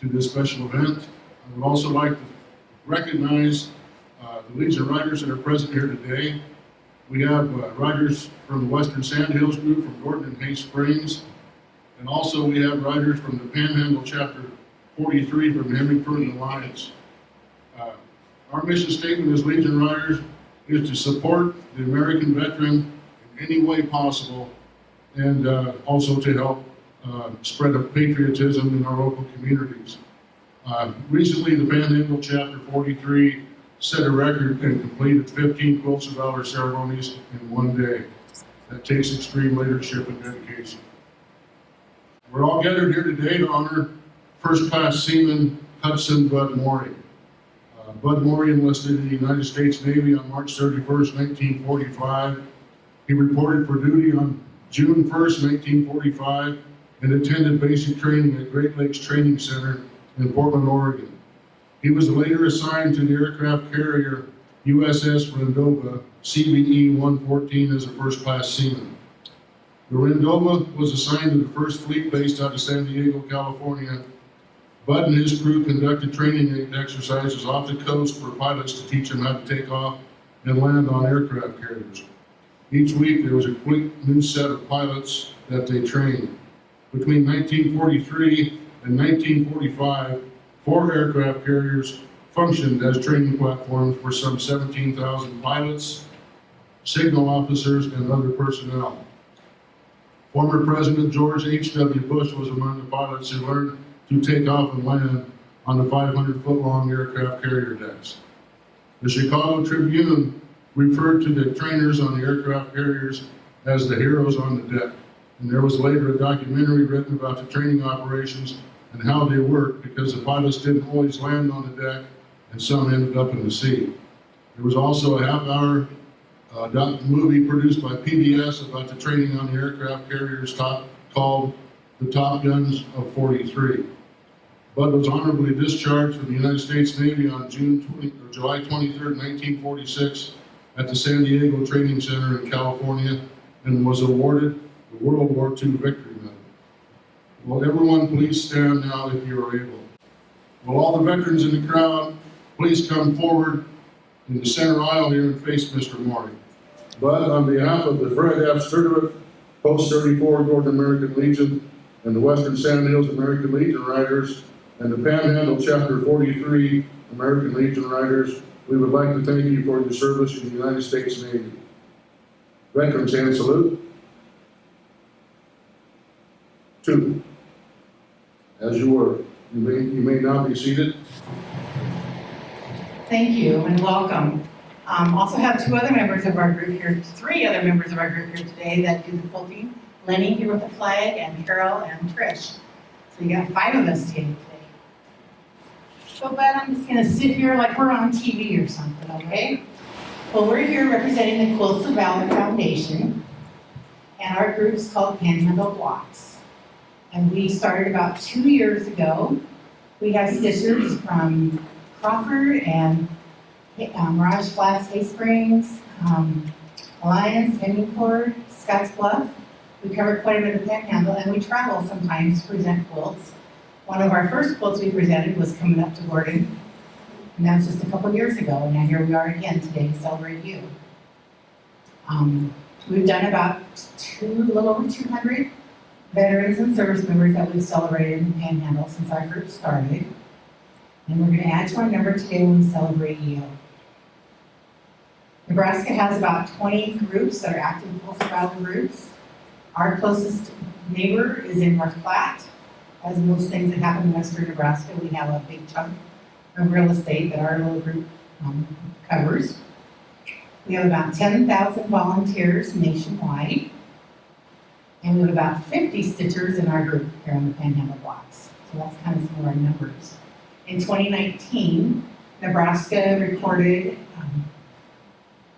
to this special event. I would also like to recognize the Legion Riders that are present here today. We have riders from the Western Sandhills group from Gordon and Hay Springs, and also we have riders from the Panhandle Chapter 43 from Hemingford and Alliance. Our mission statement as Legion Riders is to support the American veteran in any way possible, and also to help spread of patriotism in our local communities. Recently, the Panhandle Chapter 43 set a record and completed 15 Quilts of Valor ceremonies in one day. That takes extreme leadership and dedication. We're all gathered here today to honor First Class Seaman Hudson Bud Morey. Bud Morey enlisted in the United States Navy on March 31st, 1945. He reported for duty on June 1st, 1945, and attended basic training at Great Lakes Training Center in Portland, Oregon. He was later assigned to the aircraft carrier USS Rendova, CVE 114, as a first-class seaman. The Rendova was assigned to the First Fleet based out of San Diego, California. Bud and his crew conducted training exercises off the coast for pilots to teach them how to take off and land on aircraft carriers. Each week there was a quick new set of pilots that they trained. Between 1943 and 1945, 4 aircraft carriers functioned as training platforms for some 17,000 pilots, signal officers, and other personnel. Former President George H.W. Bush was among the pilots who learned to take off and land on the 500-foot-long aircraft carrier decks. The Chicago Tribune referred to the trainers on the aircraft carriers as the heroes on the deck. And there was later a documentary written about the training operations and how they worked, because the pilots didn't always land on the deck and some ended up in the sea. There was also a half-hour movie produced by PBS about the training on the aircraft carriers called The Top Guns of 43. Bud was honorably discharged from the United States Navy on July 23rd, 1946 at the San Diego Training Center in California, and was awarded the World War II Victory Medal. Will everyone please stand now if you are able? Will all the veterans in the crowd please come forward in the center aisle here and face Mr. Morey. Bud, on behalf of the Fred F. Sturdivant, Post 34 North American Legion, and the Western Sandhills American Legion Riders, and the Panhandle Chapter 43 American Legion Riders, we would like to thank you for your service in the United States Navy. Veterans hand salute. 2. As you were, you may now be seated. Thank you and welcome. Also have 2 other members of our group here, 3 other members of our group here today that do the quilting. Lenny here with the flag, and Carol and Trish. So you got 5 of us today. So, Bud, I'm just gonna sit here like we're on TV or something, okay? Well, we're here representing the Quilts of Valor Foundation, and our group's called Panhandle Blocks. And we started about 2 years ago. We have stitchers from Crawford and Mirage Flats, Hay Springs, Alliance, Hemingford, Scotts Bluff. We cover quite a bit of the Panhandle, and we travel sometimes to present quilts. One of our first quilts we presented was coming up to Gordon, and that was just a couple years ago, and now here we are again today to celebrate you. We've done about a little over 200 veterans and service members that we've celebrated in Panhandle since our group started. And we're going to add to our number today when we celebrate you. Nebraska has about 20 groups that are active Quilts of Valor groups. Our closest neighbor is in North Platte. As most things that happen in western Nebraska, we have a big chunk of real estate that our little group covers. We have about 10,000 volunteers nationwide. And we have about 50 stitchers in our group here on the Panhandle Blocks. So that's kind of some of our numbers. In 2019, Nebraska recorded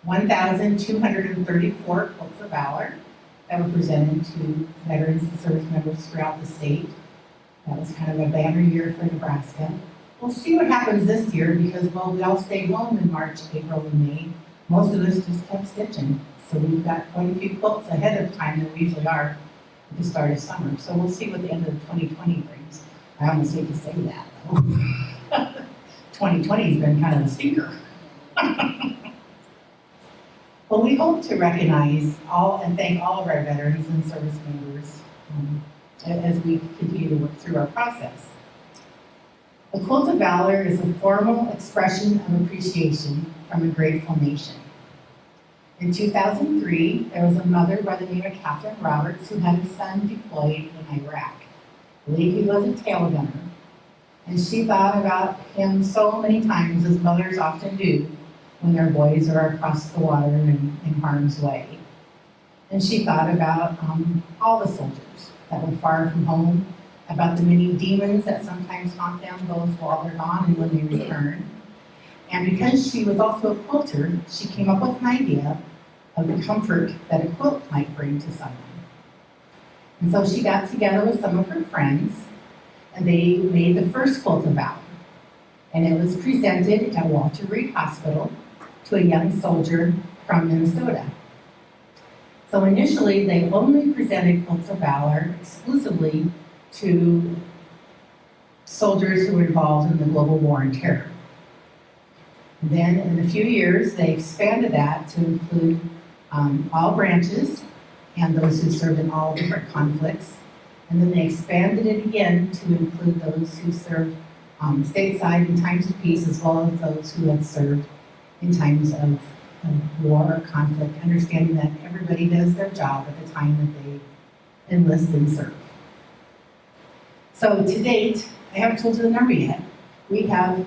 1,234 Quilts of Valor that were presented to veterans and service members throughout the state. That was kind of a banner year for Nebraska. We'll see what happens this year because, well, we all stayed home in March, April, and May. Most of us just kept stitching. So we've got quite a few quilts ahead of time than we usually are at the start of summer. So we'll see what the end of 2020 brings. I almost hate to say that, though. 2020's been kind of a stinker. Well, we hope to recognize all and thank all of our veterans and service members as we continue to work through our process. A quilt of valor is a formal expression of appreciation from a grateful nation. In 2003, there was a mother by the name of Catherine Roberts who had a son deployed in Iraq. I believe he was a tail gunner. And she thought about him so many times, as mothers often do, when their boys are across the water and in harm's way. And she thought about all the soldiers that were far from home, about the many demons that sometimes haunt them both while they're gone and when they return. And because she was also a quilter, she came up with an idea of the comfort that a quilt might bring to someone. And so she got together with some of her friends, and they made the first quilt of valor. And it was presented at Walter Reed Hospital to a young soldier from Minnesota. So initially, they only presented quilts of valor exclusively to soldiers who were involved in the global war on terror. Then, in a few years, they expanded that to include all branches and those who served in all different conflicts. And then they expanded it again to include those who served stateside in times of peace, as well as those who had served in times of war or conflict, understanding that everybody does their job at the time that they enlist and serve. So to date, I haven't told you the number yet. We have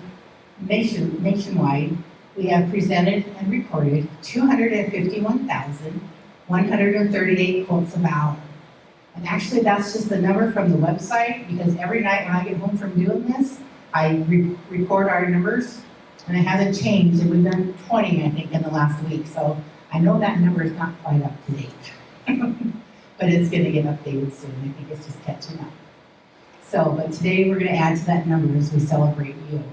nationwide, we have presented and recorded 251,138 quilts of valor. And actually, that's just the number from the website, because every night when I get home from doing this, I record our numbers, and it hasn't changed, and we've done 20, I think, in the last week. So I know that number is not quite up to date, but it's going to get updated soon. I think it's just catching up. So, but today we're going to add to that number as we celebrate you.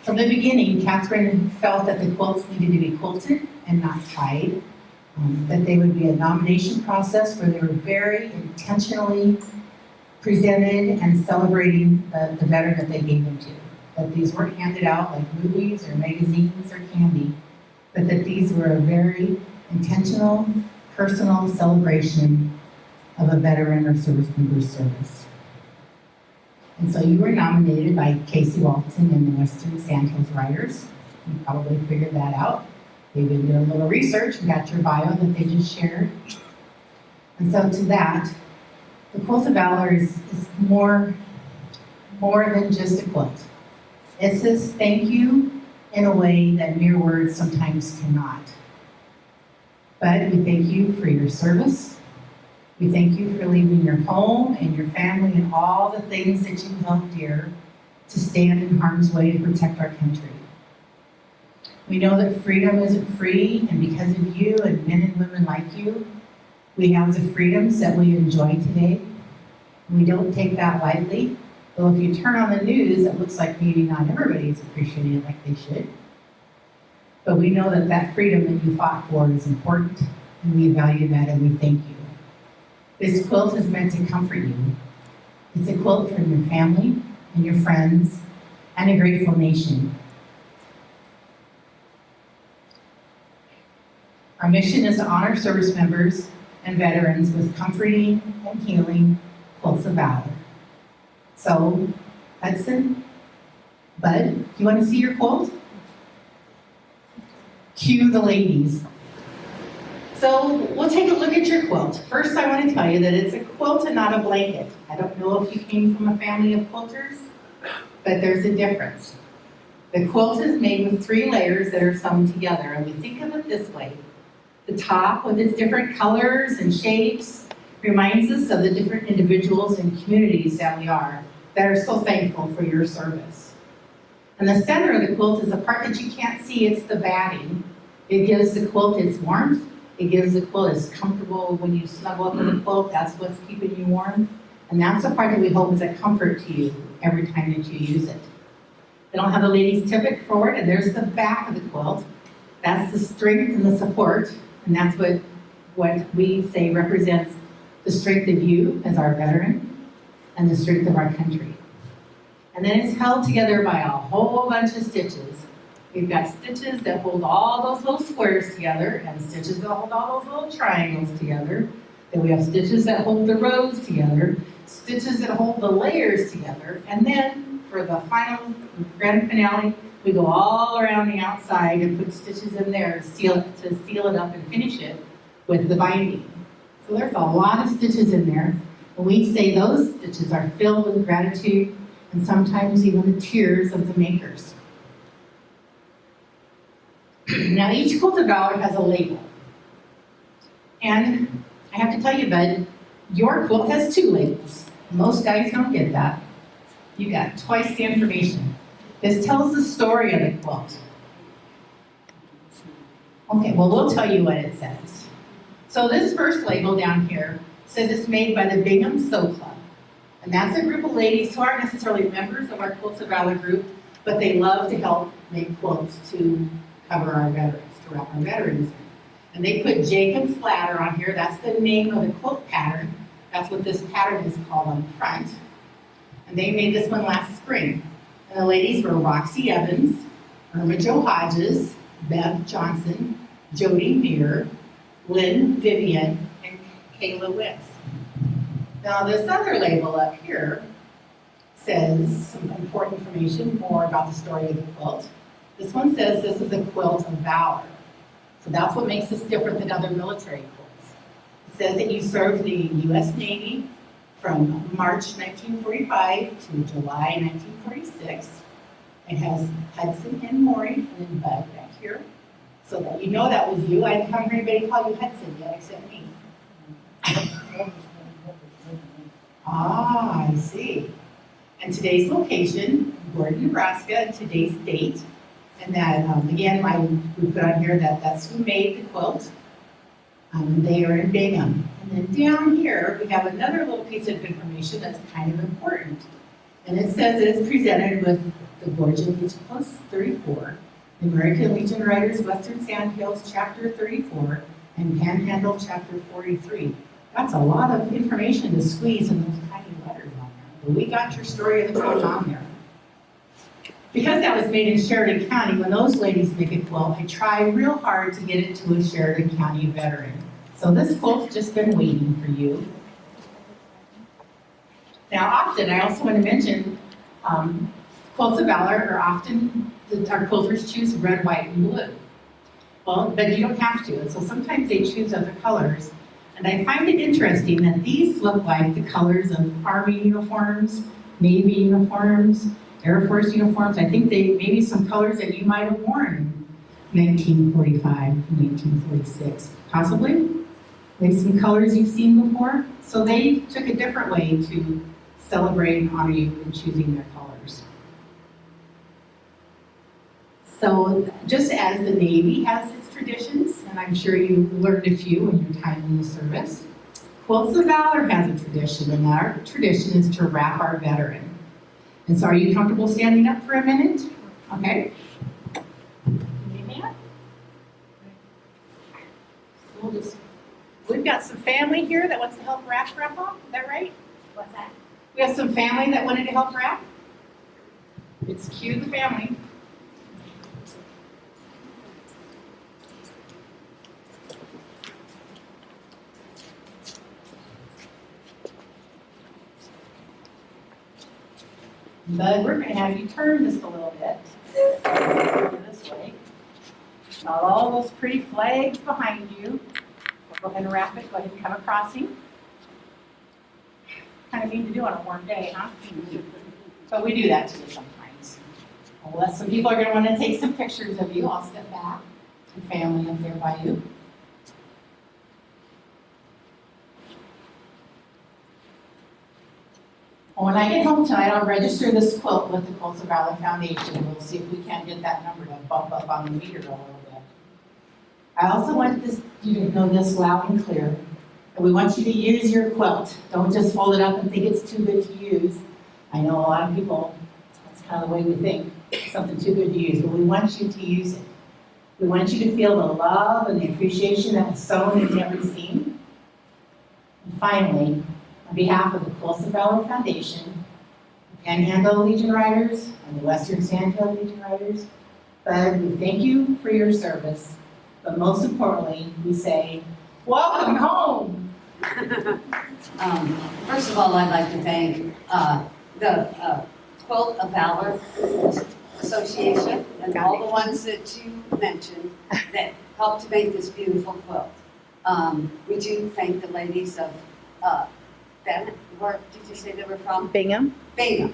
From the beginning, Catherine felt that the quilts needed to be quilted and not tied, that they would be a nomination process where they were very intentionally presented and celebrating the veteran that they gave them to. That these weren't handed out like movies or magazines or candy, but that these were a very intentional, personal celebration of a veteran or service member's service. And so you were nominated by Casey Walton and the Western Sandhills Writers. You probably figured that out. They did a little research and got your bio that they just shared. And so to that, the Quilt of Valor is more than just a quilt. It says thank you in a way that mere words sometimes cannot. But we thank you for your service. We thank you for leaving your home and your family and all the things that you held dear to stand in harm's way to protect our country. We know that freedom isn't free, and because of you and men and women like you, we have the freedoms that we enjoy today. We don't take that lightly, though if you turn on the news, it looks like maybe not everybody is appreciating it like they should. But we know that that freedom that you fought for is important, and we value that, and we thank you. This quilt is meant to comfort you. It's a quilt from your family and your friends and a grateful nation. Our mission is to honor service members and veterans with comforting and healing quilts of valor. So, Hudson, Bud, do you want to see your quilt? Cue the ladies. So we'll take a look at your quilt. First, I want to tell you that it's a quilt and not a blanket. I don't know if you came from a family of quilters, but there's a difference. The quilt is made with 3 layers that are sewn together, and we think of it this way. The top, with its different colors and shapes, reminds us of the different individuals and communities that we are, that are so thankful for your service. And the center of the quilt is the part that you can't see. It's the batting. It gives the quilt its warmth. It gives the quilt as comfortable when you snuggle up in the quilt. That's what's keeping you warm. And that's the part that we hope is a comfort to you every time that you use it. Then I'll have the ladies tip it forward, and there's the back of the quilt. That's the strength and the support, and that's what we say represents the strength of you as our veteran. and the strength of our country. And then it's held together by a whole bunch of stitches. We've got stitches that hold all those little squares together and stitches that hold all those little triangles together. Then we have stitches that hold the rows together, stitches that hold the layers together, and then for the final grand finale, we go all around the outside and put stitches in there to seal it up and finish it with the binding. So there's a lot of stitches in there, and we say those stitches are filled with gratitude and sometimes even the tears of the makers. Now each quilt of valor has a label. And I have to tell you, bud, your quilt has 2 labels. Most guys don't get that. You got twice the information. This tells the story of the quilt. Okay, well, we'll tell you what it says. So this first label down here says it's made by the Bingham Sew Club. And that's a group of ladies who aren't necessarily members of our Quilts of Valor group, but they love to help make quilts to cover our veterans, to wrap our veterans in. And they put Jacob's Ladder on here. That's the name of the quilt pattern. That's what this pattern is called on the front. And they made this one last spring. And the ladies were Roxy Evans, Irma Jo Hodges, Bev Johnson, Jody Muir, Lynn Vivian, and Kayla Witz. Now this other label up here says some important information more about the story of the quilt. This one says this is a quilt of valor. So that's what makes this different than other military quilts. It says that you served the U.S. Navy from March 1945 to July 1946. It has Hudson and Morey and then Bud back here. So that you know that was you. I haven't heard anybody call you Hudson yet except me. Ah, I see. And today's location, Gordon, Nebraska, and today's date. And that, again, we put on here that that's who made the quilt. They are in Bingham. And then down here, we have another little piece of information that's kind of important. And it says it's presented with the Georgian Legion Post 34, the American Legion Riders Western Sandhills Chapter 34, and Panhandle Chapter 43. That's a lot of information to squeeze in those tiny letters on there. But we got your story of the quilt on there. Because that was made in Sheridan County, when those ladies make a quilt, I try real hard to get it to a Sheridan County veteran. So this quilt's just been waiting for you. Now often, I also want to mention, quilts of valor are often, our quilters choose red, white, and blue. Well, but you don't have to, and so sometimes they choose other colors. And I find it interesting that these look like the colors of Army uniforms, Navy uniforms, Air Force uniforms. I think they maybe some colors that you might have worn in 1945, 1946, possibly. Maybe some colors you've seen before. So they took a different way to celebrate and honor you in choosing their colors. So just as the Navy has its traditions, and I'm sure you learned a few in your time in the service, Quilts of Valor has a tradition, and our tradition is to wrap our veteran. And so are you comfortable standing up for a minute? Okay. Amen. We've got some family here that wants to help wrap Grandpa. Is that right? What's that? We have some family that wanted to help wrap. It's cue the family. Bud, we're going to have you turn just a little bit. This way. Got all those pretty flags behind you. We'll go ahead and wrap it. Go ahead and come across him. Kind of mean to do on a warm day, huh? But we do that too sometimes. Unless some people are going to want to take some pictures of you, I'll step back. Some family up there by you. When I get home tonight, I'll register this quilt with the Quilts of Valor Foundation. We'll see if we can't get that number to bump up on the meter a little bit. I also want you to know this loud and clear. And we want you to use your quilt. Don't just fold it up and think it's too good to use. I know a lot of people, that's kind of the way we think, something too good to use, but we want you to use it. We want you to feel the love and the appreciation that was sown into every seam. And finally, On behalf of the Colson Valley Foundation, the Panhandle Legion Riders, and the Western Sandhill Legion Riders, Bud, we thank you for your service, but most importantly, we say, welcome home! First of all, I'd like to thank the Quilt of Valor Association and all the ones that you mentioned that helped to make this beautiful quilt. We do thank the ladies of Bennett. Where did you say they were from? Bingham. Bingham.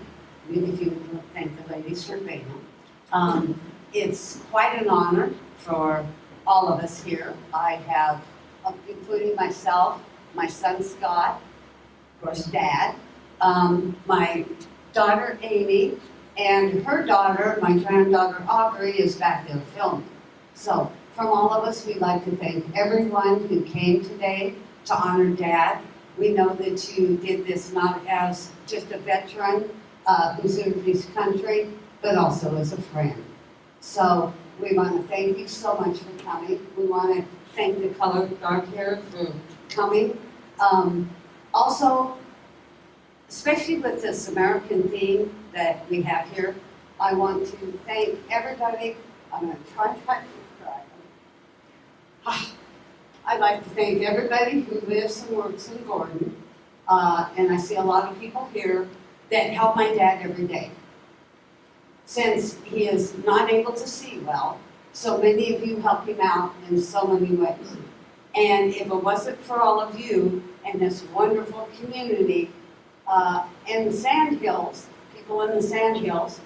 If you would thank the ladies from Bingham. It's quite an honor for all of us here. I have, including myself, my son Scott, of course Dad, my daughter Amy, and her daughter, my granddaughter Aubrey, is back there filming. So from all of us, we'd like to thank everyone who came today to honor Dad. We know that you did this not as just a veteran who served his country, but also as a friend. So we want to thank you so much for coming. We want to thank the colored guard here for coming. Also, especially with this American theme that we have here, I want to thank everybody. I'm going to try to cry. I'd like to thank everybody who lives and works in Gordon. And I see a lot of people here that help my dad every day. Since he is not able to see well, so many of you help him out in so many ways. And if it wasn't for all of you and this wonderful community in the Sandhills, people in the Sandhills,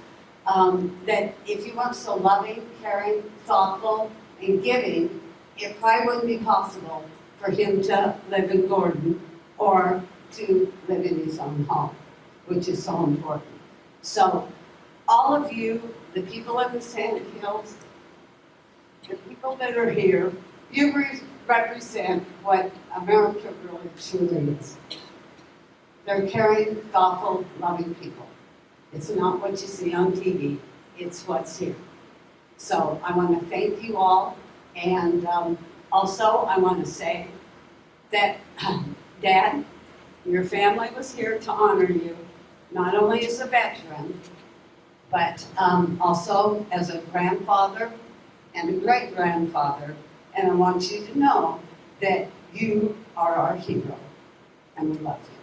that if you weren't so loving, caring, thoughtful, and giving, it probably wouldn't be possible for him to live in Gordon or to live in his own home, which is so important. So all of you, the people in the Sandhills, the people that are here, you represent what America really truly is. They're caring, thoughtful, loving people. It's not what you see on TV, it's what's here. So I want to thank you all, and also I want to say that Dad, your family was here to honor you, not only as a veteran, but also as a grandfather and a great-grandfather. And I want you to know that you are our hero, and we love you.